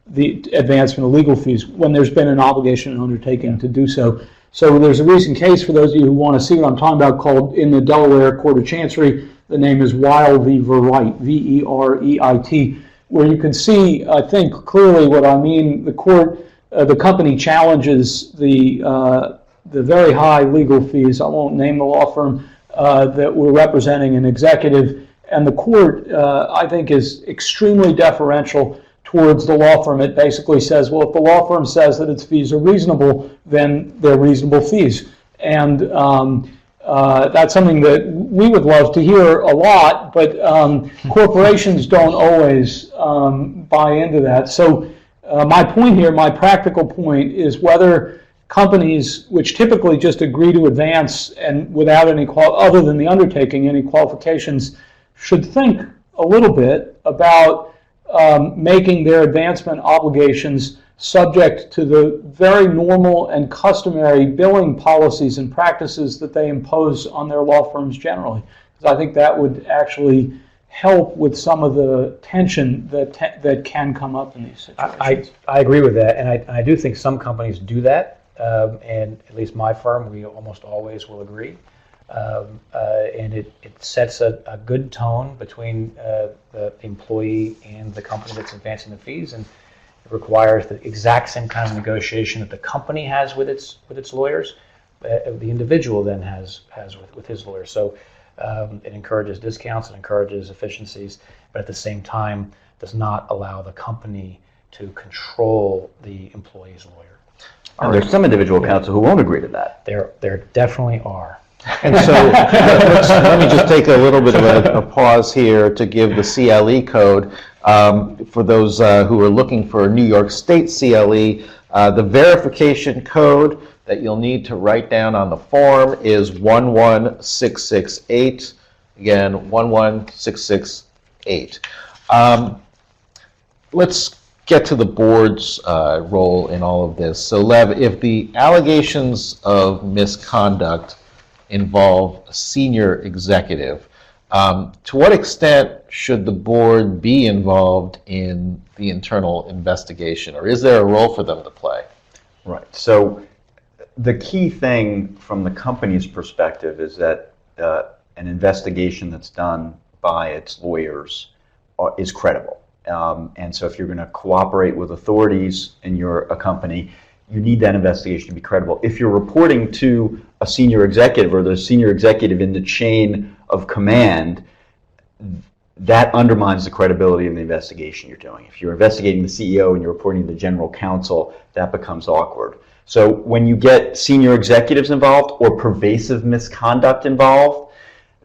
the advancement of legal fees when there's been an obligation and undertaking to do so. So there's a recent case, for those of you who want to see what I'm talking about, called in the Delaware Court of Chancery. The name is Weil v. Vereit, V-E-R-E-I-T, where you can see, I think, clearly what I mean. The company challenges the very high legal fees. I won't name the law firm that were representing an executive, and the court, I think, is extremely deferential towards the law firm. It basically says, well, if the law firm says that its fees are reasonable, then they're reasonable fees. And that's something that we would love to hear a lot, but corporations don't always buy into that. So my point here, my practical point, is whether companies which typically just agree to advance and without any other than the undertaking, any qualifications, should think a little bit about making their advancement obligations subject to the very normal and customary billing policies and practices that they impose on their law firms generally. Because I think that would actually help with some of the tension that can come up in these situations. I agree with that, and I do think some companies do that, and at least my firm, we almost always will agree. And it sets a good tone between the employee and the company that's advancing the fees, and it requires the exact same kind of negotiation that the company has with its lawyers, the individual then has with his lawyers. So it encourages discounts, it encourages efficiencies, but at the same time does not allow the company to control the employee's lawyer. And there's some individual counsel who won't agree to that. There definitely are. And so let me just take a little bit of a pause here to give the CLE code. For those who are looking for a New York State CLE, the verification code that you'll need to write down on the form is 11668. Again, 11668. Let's get to the board's role in all of this. So, Lev, if the allegations of misconduct involve a senior executive, to what extent should the board be involved in the internal investigation, or is there a role for them to play? Right. So the key thing from the company's perspective is that an investigation that's done by its lawyers is credible. And so if you're going to cooperate with authorities and you're a company, you need that investigation to be credible. If you're reporting to a senior executive or the senior executive in the chain of command, that undermines the credibility of the investigation you're doing. If you're investigating the CEO and you're reporting to the general counsel, that becomes awkward. So when you get senior executives involved or pervasive misconduct involved,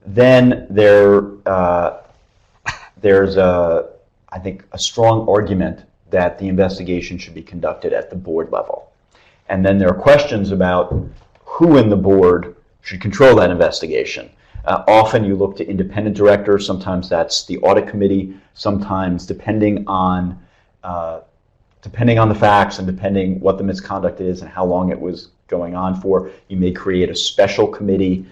then there's I think a strong argument that the investigation should be conducted at the board level. And then there are questions about who in the board should control that investigation. Often you look to independent directors, sometimes that's the audit committee, sometimes depending on depending on the facts and depending what the misconduct is and how long it was going on for, you may create a special committee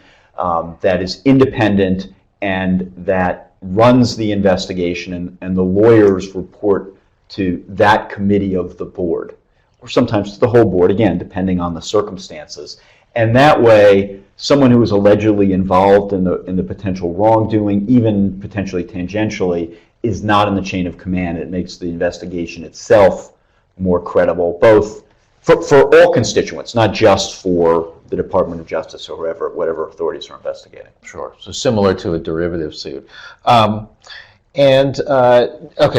that is independent and that runs the investigation, and the lawyers report to that committee of the board, or sometimes to the whole board, again, depending on the circumstances. And that way, someone who is allegedly involved in the potential wrongdoing, even potentially tangentially, is not in the chain of command. It makes the investigation itself more credible, both for all constituents, not just for the Department of Justice or whatever authorities are investigating. Sure. So similar to a derivative suit. Okay,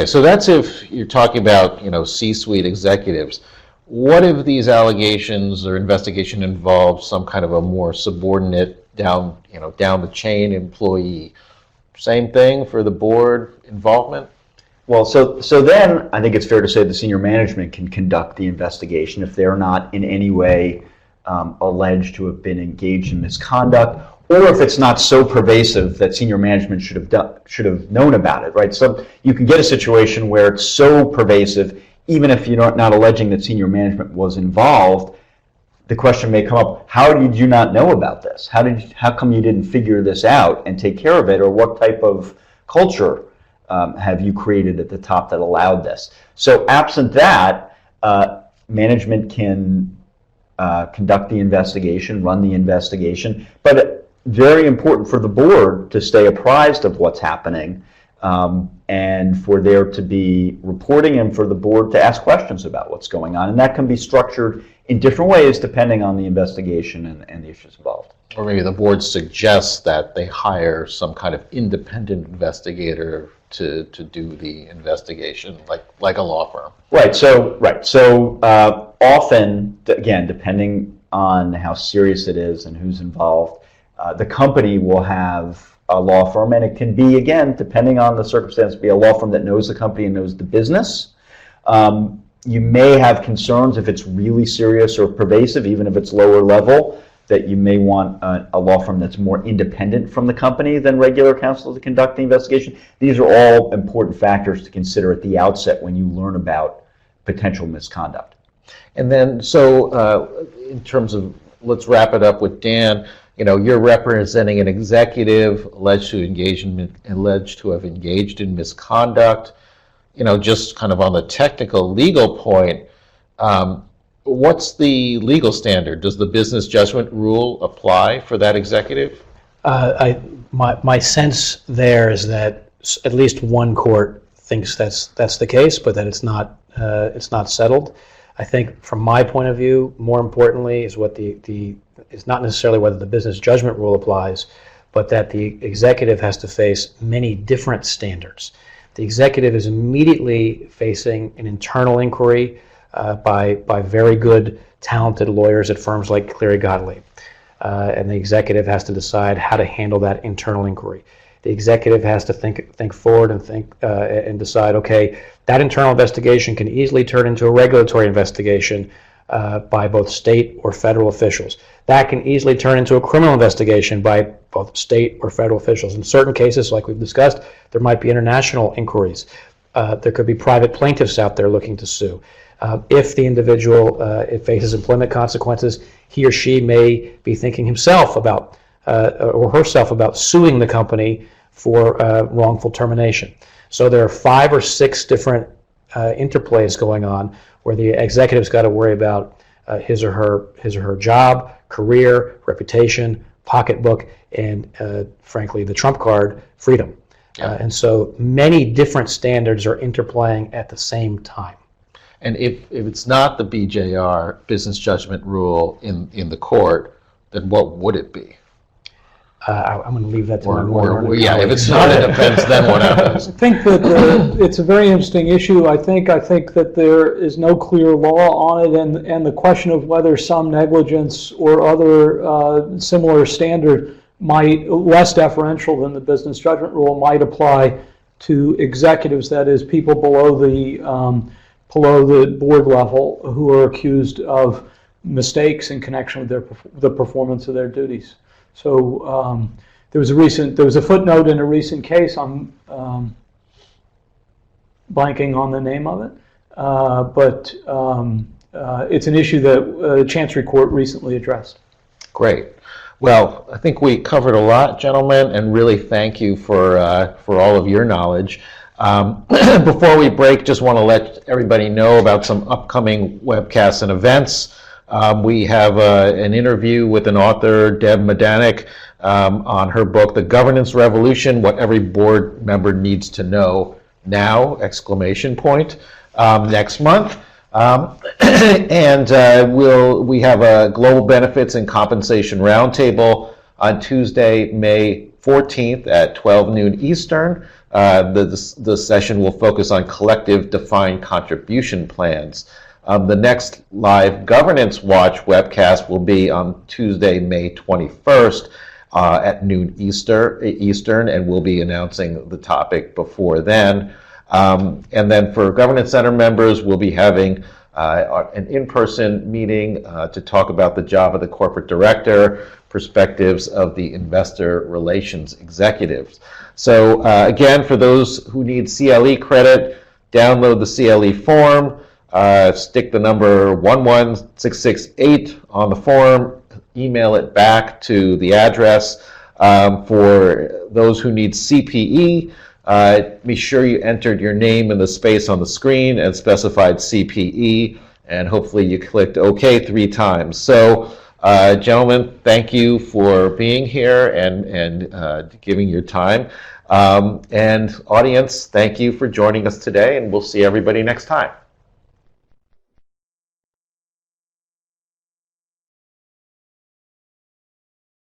so that's if you're talking about, C-suite executives. What if these allegations or investigation involve some kind of a more subordinate down the chain employee? Same thing for the board involvement? Well, so then I think it's fair to say the senior management can conduct the investigation if they're not in any way alleged to have been engaged in misconduct, or if it's not so pervasive that senior management should have known about it, right? So you can get a situation where it's so pervasive, even if you're not alleging that senior management was involved, the question may come up: how did you not know about this? How come you didn't figure this out and take care of it, or what type of culture have you created at the top that allowed this? So absent that, management can conduct the investigation, run the investigation, but very important for the board to stay apprised of what's happening, and for there to be reporting, and for the board to ask questions about what's going on. And that can be structured in different ways depending on the investigation and the issues involved. Or maybe the board suggests that they hire some kind of independent investigator to do the investigation, like a law firm. Right. So often, again, depending on how serious it is and who's involved, the company will have a law firm, and it can be, again, depending on the circumstance, be a law firm that knows the company and knows the business. You may have concerns if it's really serious or pervasive, even if it's lower level, that you may want a law firm that's more independent from the company than regular counsel to conduct the investigation. These are all important factors to consider at the outset when you learn about potential misconduct. And then, so in terms of, let's wrap it up with Dan. You're representing an executive alleged to have engaged in misconduct. Just kind of on the technical legal point, what's the legal standard? Does the business judgment rule apply for that executive? My sense there is that at least one court thinks that's the case, but that it's not settled. I think, from my point of view, more importantly, is what is not necessarily whether the business judgment rule applies, but that the executive has to face many different standards. The executive is immediately facing an internal inquiry by very good, talented lawyers at firms like Cleary Gottlieb, and the executive has to decide how to handle that internal inquiry. The executive has to think forward and decide, okay, that internal investigation can easily turn into a regulatory investigation by both state or federal officials. That can easily turn into a criminal investigation by both state or federal officials. In certain cases, like we've discussed, there might be international inquiries. There could be private plaintiffs out there looking to sue. If the individual faces employment consequences, he or she may be thinking himself about or herself about suing the company for wrongful termination. So there are 5 or 6 different interplays going on where the executive's got to worry about his or her job, career, reputation, pocketbook, and frankly, the trump card, freedom. Yeah. And so many different standards are interplaying at the same time. And if it's not the BJR, business judgment rule, in the court, then what would it be? I'm going to leave that to my lawyer. If it's not an offense, then what happens? I think that it's a very interesting issue. I think that there is no clear law on it, and the question of whether some negligence or other similar standard less deferential than the business judgment rule might apply to executives, that is, people below the board level who are accused of mistakes in connection with the performance of their duties. So there was a footnote in a recent case. I'm blanking on the name of it, but it's an issue that the Chancery Court recently addressed. Great. Well, I think we covered a lot, gentlemen, and really thank you for all of your knowledge. Before we break, just want to let everybody know about some upcoming webcasts and events. We have an interview with an author, Deb Madanek, on her book, The Governance Revolution, What Every Board Member Needs to Know Now, ! Next month. And we have a Global Benefits and Compensation Roundtable on Tuesday, May 14th at 12 noon Eastern. The session will focus on collective defined contribution plans. The next live Governance Watch webcast will be on Tuesday, May 21st at noon Eastern, and we'll be announcing the topic before then. And then for Governance Center members, we'll be having an in-person meeting to talk about the job of the corporate director, perspectives of the investor relations executives. So again, for those who need CLE credit, download the CLE form, stick the number 11668 on the form, email it back to the address. For those who need CPE, be sure you entered your name in the space on the screen and specified CPE, and hopefully you clicked OK 3 times. So, gentlemen, thank you for being here and giving your time. And audience, thank you for joining us today, and we'll see everybody next time.